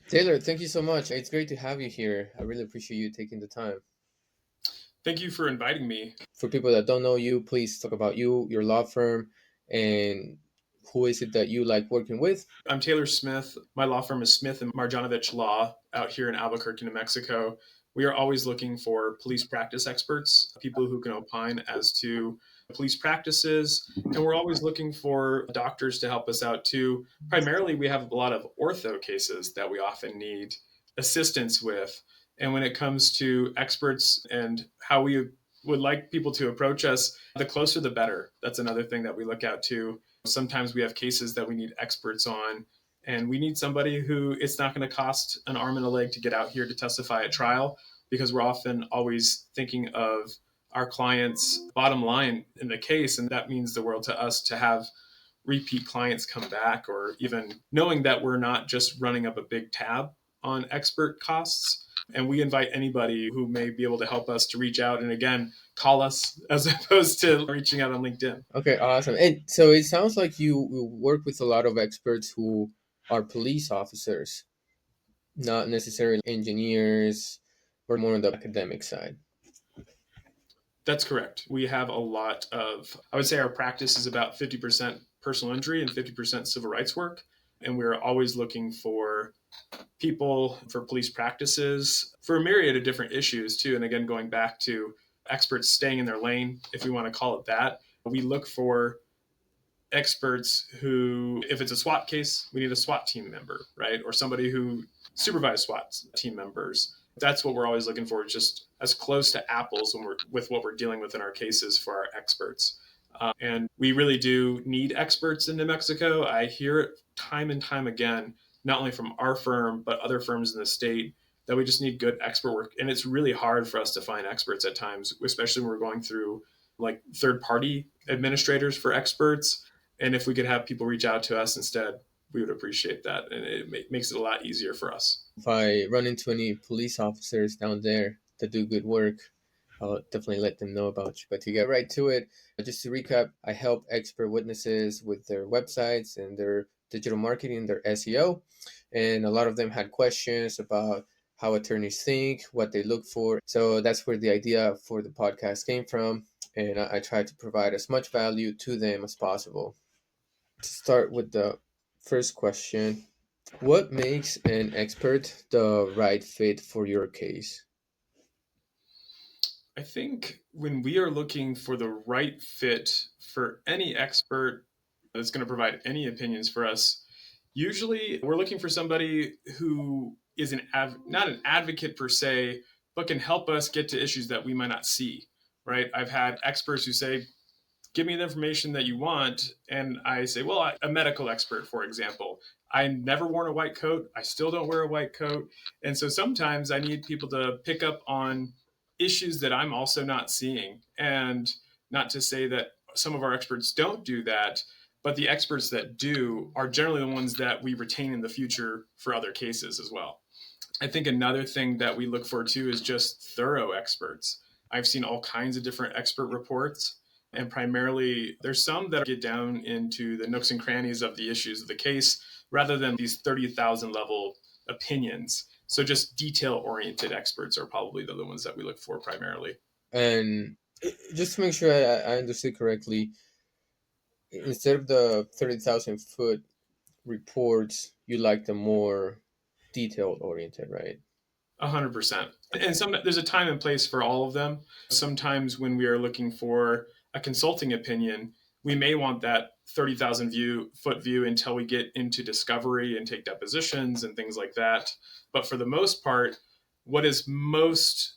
Taylor, thank you so much. It's great to have you here. I really appreciate you taking the time. Thank you for inviting me. For people that don't know you, please talk about you, your law firm, and who is it that you like working with. I'm Taylor Smith. My law firm is Smith and Marjanovic Law out here in Albuquerque, New Mexico. We are always looking for police practice experts, people who can opine as to police practices. And we're always looking for doctors to help us out too. Primarily, we have a lot of ortho cases that we often need assistance with. And when it comes to experts and how we would like people to approach us, the closer the better. That's another thing that we look at too. Sometimes we have cases that we need experts on, and we need somebody who it's not going to cost an arm and a leg to get out here to testify at trial, because we're often always thinking of our client's bottom line in the case. And that means the world to us to have repeat clients come back, or even knowing that we're not just running up a big tab on expert costs. And we invite anybody who may be able to help us to reach out and, again, call us as opposed to reaching out on LinkedIn. Okay, awesome. And so it sounds like you work with a lot of experts who are police officers, not necessarily engineers or more on the academic side. That's correct. We have a lot of, I would say our practice is about 50% personal injury and 50% civil rights work. And we're always looking for people for police practices for a myriad of different issues, too. And again, going back to experts staying in their lane, if we want to call it that, we look for experts who, if it's a SWAT case, we need a SWAT team member, right? Or somebody who supervised SWAT team members. That's what we're always looking for, just as close to apples when we're with what we're dealing with in our cases for our experts. And we really do need experts in New Mexico. I hear it time and time again, not only from our firm, but other firms in the state, that we just need good expert work. And it's really hard for us to find experts at times, especially when we're going through like third party administrators for experts. And if we could have people reach out to us instead, we would appreciate that. And it makes it a lot easier for us. If I run into any police officers down there that do good work, I'll definitely let them know about you. But to get right to it, just to recap, I help expert witnesses with their websites and their digital marketing, their SEO. And a lot of them had questions about how attorneys think, what they look for. So that's where the idea for the podcast came from. And I try to provide as much value to them as possible. To start with the first question, what makes an expert the right fit for your case? I think when we are looking for the right fit for any expert that's going to provide any opinions for us, usually we're looking for somebody who is not an advocate per se, but can help us get to issues that we might not see, right? I've had experts who say, give me the information that you want. And I say, well, a medical expert, for example. I never worn a white coat. I still don't wear a white coat. And so sometimes I need people to pick up on issues that I'm also not seeing. And not to say that some of our experts don't do that, but the experts that do are generally the ones that we retain in the future for other cases as well. I think another thing that we look for too is just thorough experts. I've seen all kinds of different expert reports, and primarily there's some that get down into the nooks and crannies of the issues of the case rather than these 30,000 level opinions. So just detail oriented experts are probably the ones that we look for primarily. And just to make sure I understood correctly, instead of the 30,000 foot reports, you like the more detailed oriented, right? 100%. And there's a time and place for all of them. Sometimes when we are looking for a consulting opinion, we may want that 30,000 foot view until we get into discovery and take depositions and things like that. But for the most part, what is most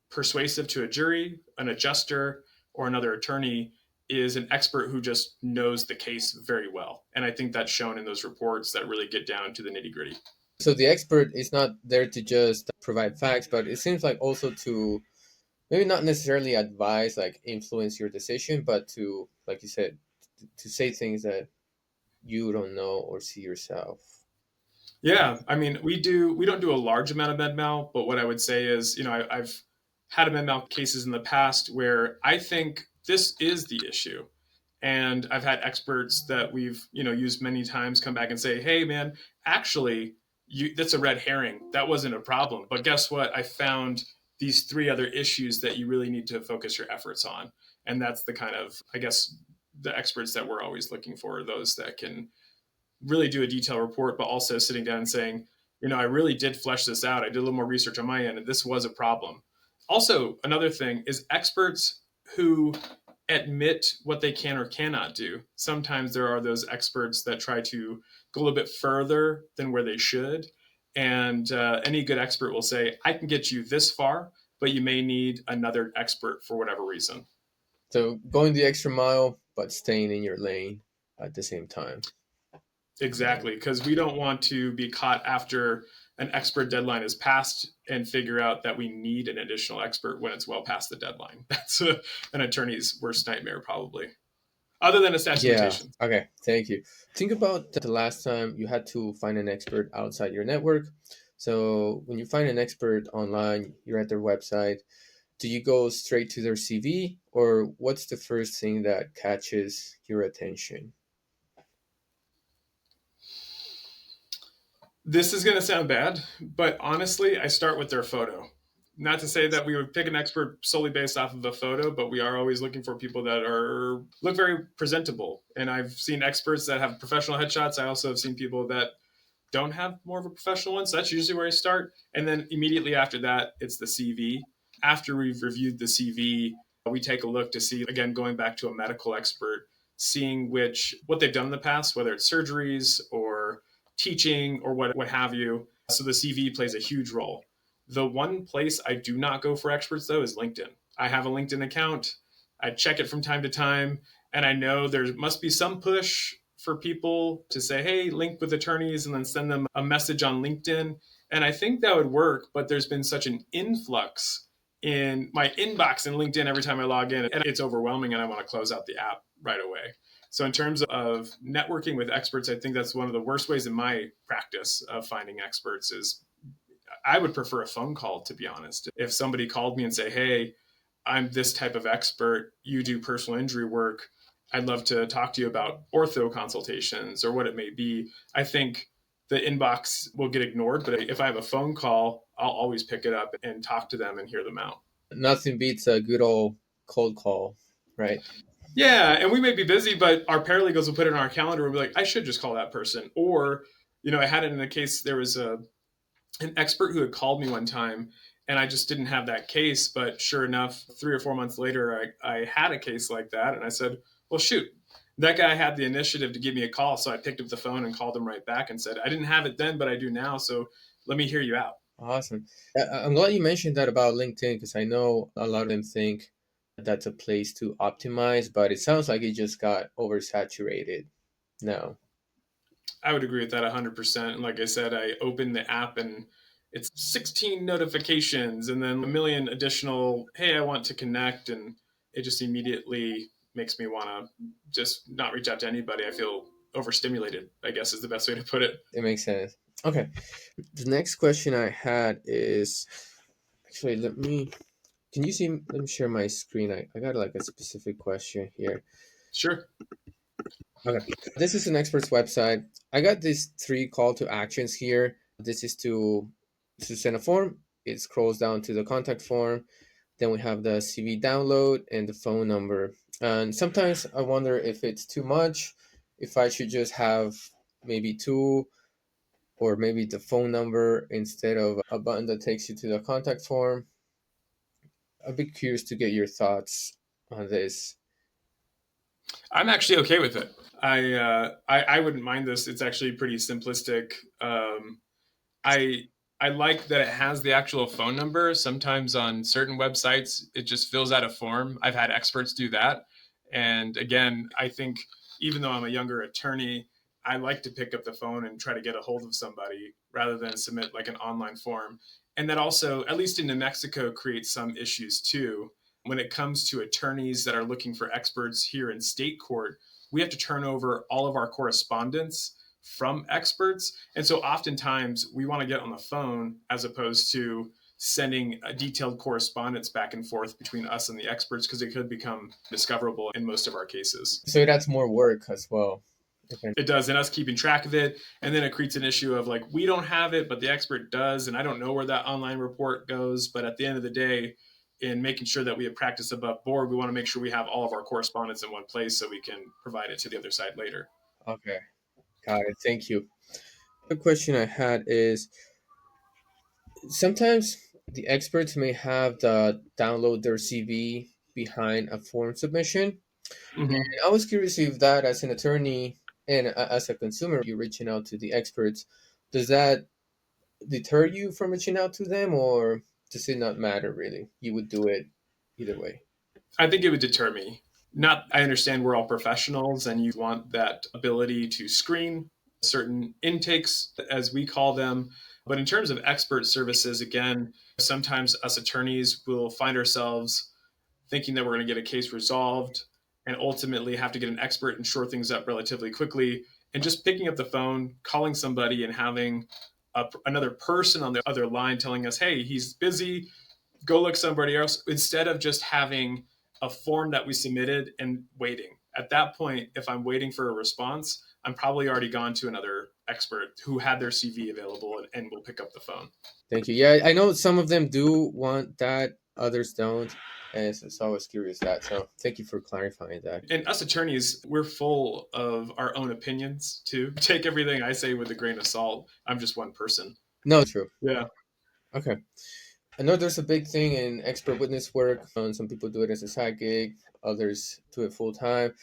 persuasive to a jury, an adjuster, or another attorney is an expert who just knows the case very well. And I think that's shown in those reports that really get down to the nitty gritty. So the expert is not there to just provide facts, but it seems like also to maybe not necessarily advise, like influence your decision, but to, like you said, to say things that you don't know or see yourself. Yeah, I mean, we don't do a large amount of med mal, but what I would say is, I've had med mal cases in the past where I think this is the issue. And I've had experts that we've, used many times come back and say, "Hey man, actually, that's a red herring. That wasn't a problem. But guess what? I found these three other issues that you really need to focus your efforts on. And that's the kind of, I guess, the experts that we're always looking for, those that can really do a detailed report, but also sitting down and saying, I really did flesh this out. I did a little more research on my end, and this was a problem. Also, another thing is experts who admit what they can or cannot do. Sometimes there are those experts that try to go a little bit further than where they should. And any good expert will say, I can get you this far, but you may need another expert for whatever reason. So going the extra mile, but staying in your lane at the same time. Exactly, because we don't want to be caught after an expert deadline is passed and figure out that we need an additional expert when it's well past the deadline. That's an attorney's worst nightmare, probably, other than a statute of Yeah. limitations. Okay. Thank you. Think about the last time you had to find an expert outside your network. So when you find an expert online, you're at their website. Do you go straight to their CV, or what's the first thing that catches your attention? This is going to sound bad, but honestly, I start with their photo. Not to say that we would pick an expert solely based off of a photo, but we are always looking for people that are look very presentable. And I've seen experts that have professional headshots. I also have seen people that don't have more of a professional one. So that's usually where I start. And then immediately after that, it's the CV. After we've reviewed the CV, we take a look to see, again, going back to a medical expert, seeing what they've done in the past, whether it's surgeries or teaching or what have you. So the CV plays a huge role. The one place I do not go for experts, though, is LinkedIn. I have a LinkedIn account. I check it from time to time. And I know there must be some push for people to say, hey, link with attorneys and then send them a message on LinkedIn. And I think that would work, but there's been such an influx in my inbox in LinkedIn every time I log in, and it's overwhelming and I want to close out the app right away. So in terms of networking with experts, I think that's one of the worst ways in my practice of finding experts is I would prefer a phone call, to be honest. If somebody called me and say, hey, I'm this type of expert, you do personal injury work, I'd love to talk to you about ortho consultations or what it may be. I think the inbox will get ignored, but if I have a phone call, I'll always pick it up and talk to them and hear them out. Nothing beats a good old cold call, right? Yeah, and we may be busy, but our paralegals will put it in our calendar and be like, I should just call that person. Or, I had it in a case, there was an expert who had called me one time and I just didn't have that case. But sure enough, 3 or 4 months later, I had a case like that. And I said, well, shoot, that guy had the initiative to give me a call. So I picked up the phone and called him right back and said, I didn't have it then, but I do now. So let me hear you out. Awesome. I'm glad you mentioned that about LinkedIn because I know a lot of them think that's a place to optimize, but it sounds like it just got oversaturated now. I would agree with that 100%. And like I said, I opened the app and it's 16 notifications and then a million additional, hey, I want to connect. And it just immediately makes me want to just not reach out to anybody. I feel overstimulated, I guess is the best way to put it. It makes sense. Okay. The next question I had is actually, can you see, let me share my screen. I got like a specific question here. Sure. Okay. This is an expert's website. I got these three call to actions here. This is to send a form. It scrolls down to the contact form. Then we have the CV download and the phone number. And sometimes I wonder if it's too much, if I should just have maybe two or maybe the phone number instead of a button that takes you to the contact form. I'd be curious to get your thoughts on this. I'm actually okay with it. I wouldn't mind this. It's actually pretty simplistic. I I like that it has the actual phone number. Sometimes on certain websites, it just fills out a form. I've had experts do that. And again, I think even though I'm a younger attorney, I like to pick up the phone and try to get a hold of somebody rather than submit like an online form. And that also, at least in New Mexico, creates some issues too. When it comes to attorneys that are looking for experts here in state court, we have to turn over all of our correspondence from experts. And so oftentimes we want to get on the phone as opposed to sending a detailed correspondence back and forth between us and the experts because it could become discoverable in most of our cases. So that's more work as well. Okay. It does, and us keeping track of it, and then it creates an issue of like we don't have it, but the expert does, and I don't know where that online report goes. But at the end of the day, in making sure that we have practice above board, we want to make sure we have all of our correspondence in one place so we can provide it to the other side later. Okay. Got it. Thank you. The question I had is sometimes the experts may have the download their CV behind a form submission. Mm-hmm. I was curious if that, as an attorney and as a consumer, you're reaching out to the experts, does that deter you from reaching out to them, or does it not matter really? You would do it either way. I think it would deter me. Not, I understand we're all professionals and you want that ability to screen certain intakes, as we call them. But in terms of expert services, again, sometimes us attorneys will find ourselves thinking that we're going to get a case resolved and ultimately have to get an expert and shore things up relatively quickly. And just picking up the phone, calling somebody, and having another person on the other line telling us, hey, he's busy, go look somebody else, instead of just having a form that we submitted and waiting. At that point, if I'm waiting for a response, I'm probably already gone to another expert who had their CV available and will pick up the phone. Thank you. Yeah, I know some of them do want that, others don't. And so I was curious that. So thank you for clarifying that. And us attorneys, we're full of our own opinions too. Take everything I say with a grain of salt. I'm just one person. No, true. Yeah. Okay. I know there's a big thing in expert witness work. Some people do it as a side gig, others do it full time,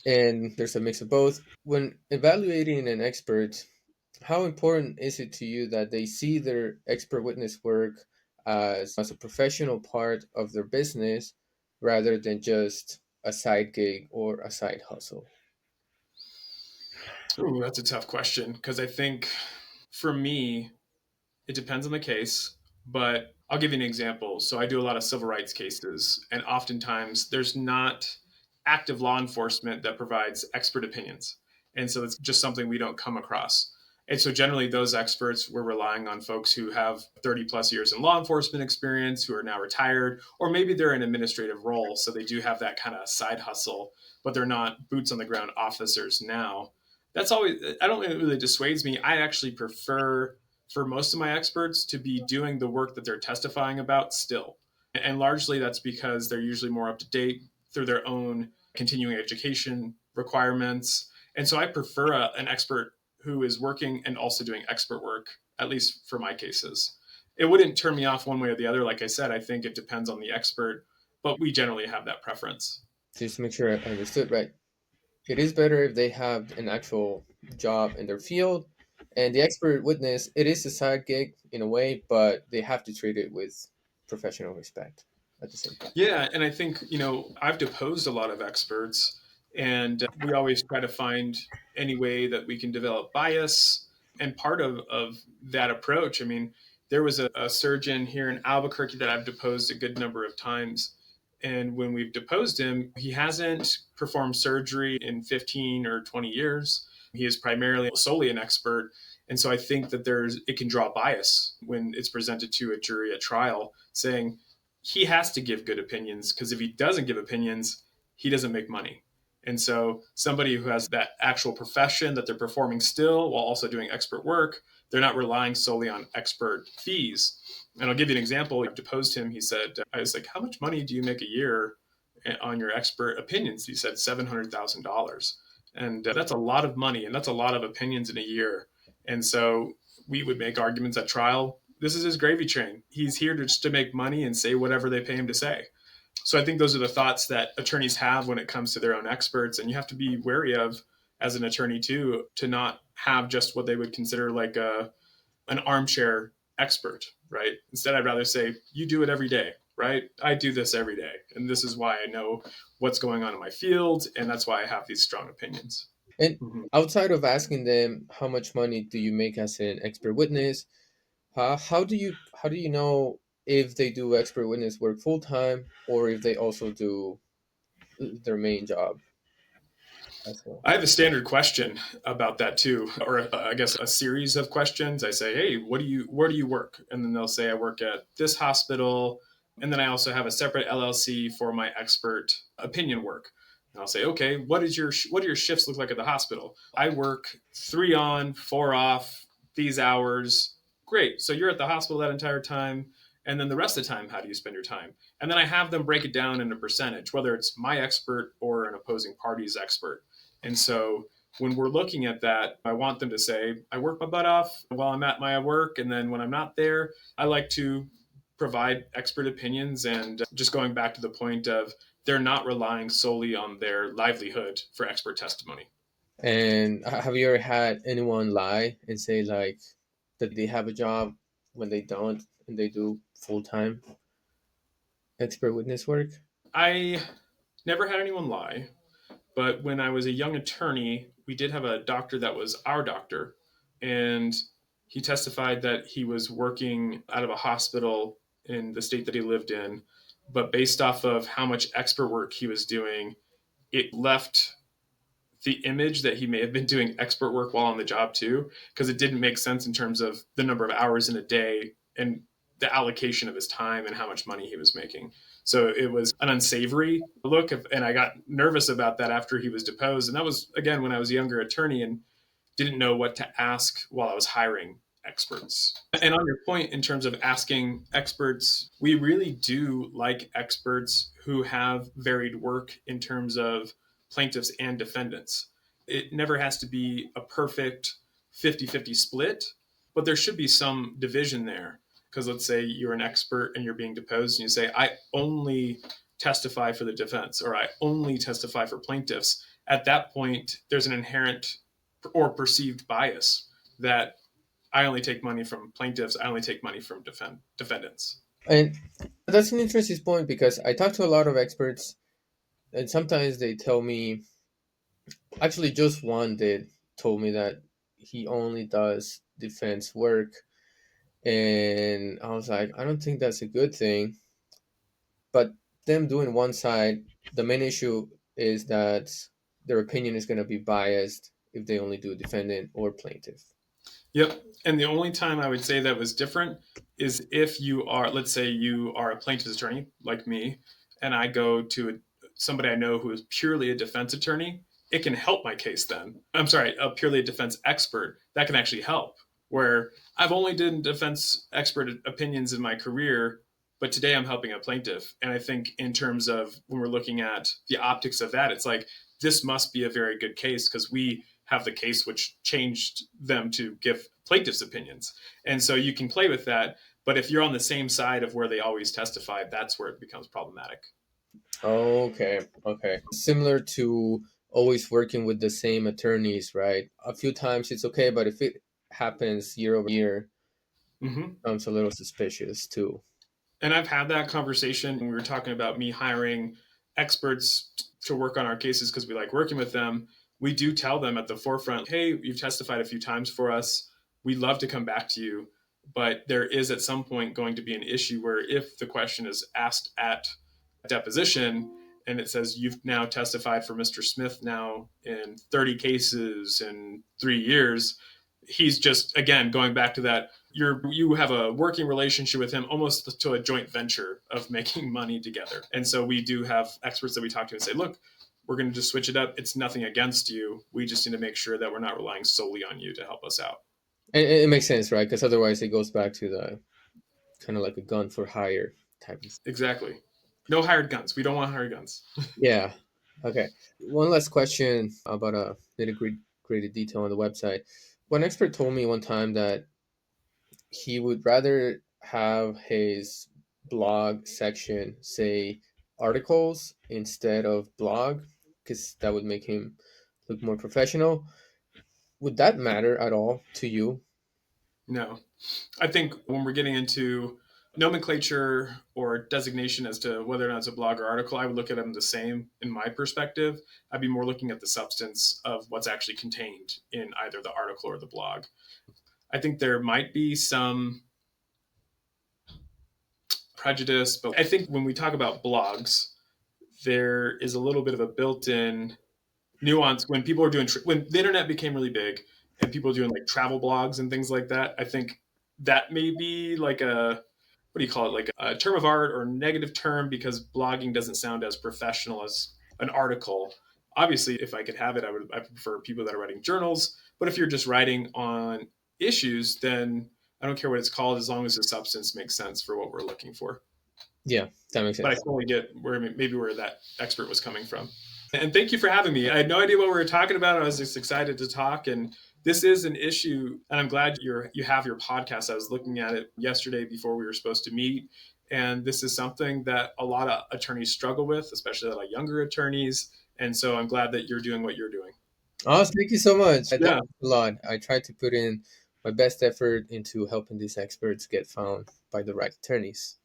and there's a mix of both. When evaluating an expert, how important is it to you that they see their expert witness work as a professional part of their business rather than just a side gig or a side hustle? Ooh, that's a tough question because I think for me, it depends on the case, but I'll give you an example. So I do a lot of civil rights cases, and oftentimes there's not active law enforcement that provides expert opinions. And so it's just something we don't come across. And so generally, those experts, we're relying on folks who have 30 plus years in law enforcement experience, who are now retired, or maybe they're in administrative role. So they do have that kind of side hustle, but they're not boots on the ground officers now. That's always, I don't think it really dissuades me. I actually prefer for most of my experts to be doing the work that they're testifying about still. And largely that's because they're usually more up to date through their own continuing education requirements. And so I prefer an expert who is working and also doing expert work, at least for my cases. It wouldn't turn me off one way or the other. Like I said, I think it depends on the expert, but we generally have that preference. Just to make sure I understood right. It is better if they have an actual job in their field, and the expert witness, it is a side gig in a way, but they have to treat it with professional respect at the same time. Yeah, and I think, I've deposed a lot of experts, and we always try to find any way that we can develop bias. And part of that approach, I mean, there was a surgeon here in Albuquerque that I've deposed a good number of times. And when we've deposed him, he hasn't performed surgery in 15 or 20 years. He is primarily solely an expert. And so I think that it can draw bias when it's presented to a jury at trial saying, he has to give good opinions because if he doesn't give opinions, he doesn't make money. And so somebody who has that actual profession that they're performing still while also doing expert work, they're not relying solely on expert fees. And I'll give you an example. I deposed him. He said, I was like, how much money do you make a year on your expert opinions? He said $700,000. And that's a lot of money and that's a lot of opinions in a year. And so we would make arguments at trial. This is his gravy train. He's here just to make money and say whatever they pay him to say. So I think those are the thoughts that attorneys have when it comes to their own experts. And you have to be wary of, as an attorney too, to not have just what they would consider like an armchair expert, right? Instead, I'd rather say, you do it every day, right? I do this every day. And this is why I know what's going on in my field. And that's why I have these strong opinions. And Mhm. outside of asking them how much money do you make as an expert witness, how do you know if they do expert witness work full time or if they also do their main job as well? I have a standard question about that too, or I guess a series of questions. I say, "Hey, where do you work?" And then they'll say, "I work at this hospital." And then I also have a separate LLC for my expert opinion work. And I'll say, okay, what do your shifts look like at the hospital? I work 3 on, 4 off, these hours. Great. So you're at the hospital that entire time. And then the rest of the time, how do you spend your time? And then I have them break it down in a percentage, whether it's my expert or an opposing party's expert. And so when we're looking at that, I want them to say, I work my butt off while I'm at my work. And then when I'm not there, I like to provide expert opinions. And just going back to the point of they're not relying solely on their livelihood for expert testimony. And have you ever had anyone lie and say like that they have a job when they don't and they do full time expert witness work? I never had anyone lie, but when I was a young attorney, we did have a doctor that was our doctor, and he testified that he was working out of a hospital in the state that he lived in, but based off of how much expert work he was doing, it left the image that he may have been doing expert work while on the job too, because it didn't make sense in terms of the number of hours in a day and the allocation of his time and how much money he was making. So it was an unsavory look, and I got nervous about that after he was deposed. And that was, again, when I was a younger attorney and didn't know what to ask while I was hiring experts. And on your point, in terms of asking experts, we really do like experts who have varied work in terms of plaintiffs and defendants. It never has to be a perfect 50-50 split, but there should be some division there. Because let's say you're an expert and you're being deposed and you say, I only testify for the defense or I only testify for plaintiffs. At that point, there's an inherent or perceived bias that I only take money from plaintiffs, I only take money from defendants. And that's an interesting point because I talk to a lot of experts and sometimes they tell me, actually just one did told me that he only does defense work, and I was like, I don't think that's a good thing. But them doing one side, the main issue is that their opinion is going to be biased if they only do defendant or plaintiff. Yep. And the only time I would say that was different is if you are, let's say you are a plaintiff's attorney like me, and I go to somebody I know who is purely a defense attorney, it can help my case then. I'm sorry, a purely a defense expert, that can actually help. Where I've only done defense expert opinions in my career, but today I'm helping a plaintiff. And I think in terms of when we're looking at the optics of that, it's like this must be a very good case because we have the case which changed them to give plaintiff's opinions. And so you can play with that. But if you're on the same side of where they always testify, that's where it becomes problematic. Okay, okay. Similar to always working with the same attorneys, right? A few times it's okay, but if it happens year over year, Mm-hmm. it becomes a little suspicious too. And I've had that conversation when we were talking about me hiring experts to work on our cases because we like working with them. We do tell them at the forefront, hey, you've testified a few times for us. We'd love to come back to you. But there is at some point going to be an issue where if the question is asked at deposition and it says you've now testified for Mr. Smith now in 30 cases in 3 years, he's just, again, going back to that, you have a working relationship with him almost to a joint venture of making money together. And so we do have experts that we talk to and say, look, we're going to just switch it up. It's nothing against you. We just need to make sure that we're not relying solely on you to help us out. And it makes sense, right? Because otherwise it goes back to the kind of like a gun for hire type of. Exactly. No hired guns. We don't want hired guns. Yeah. Okay. One last question about a nitty gritty detail on the website. One expert told me one time that he would rather have his blog section say articles instead of blog because that would make him look more professional. Would that matter at all to you? No. I think when we're getting into nomenclature or designation as to whether or not it's a blog or article, I would look at them the same in my perspective. I'd be more looking at the substance of what's actually contained in either the article or the blog. I think there might be some prejudice, but I think when we talk about blogs, there is a little bit of a built-in nuance when people are doing when the internet became really big and people are doing like travel blogs and things like that. I think that may be like a what do you call it, like a term of art or negative term because blogging doesn't sound as professional as an article. Obviously, if I could have it, I prefer people that are writing journals. But if you're just writing on issues, then I don't care what it's called as long as the substance makes sense for what we're looking for. Yeah, that makes But I sense. totally get where that expert was coming from. And thank you for having me. I had no idea what we were talking about. I was just excited to talk. And this is an issue, and I'm glad you have your podcast. I was looking at it yesterday before we were supposed to meet, and this is something that a lot of attorneys struggle with, especially a lot of younger attorneys. And so I'm glad that you're doing what you're doing. Oh, thank you so much. I Yeah, thank you a lot. I try to put in my best effort into helping these experts get found by the right attorneys.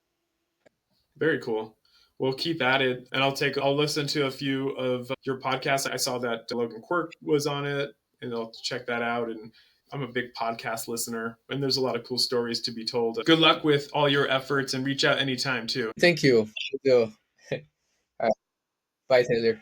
very cool. We'll keep at it, and I'll listen to a few of your podcasts. I saw that Logan Quirk was on it, and I'll check that out. And I'm a big podcast listener, and there's a lot of cool stories to be told. Good luck with all your efforts, and reach out anytime too. Thank you. All right. Bye, Taylor.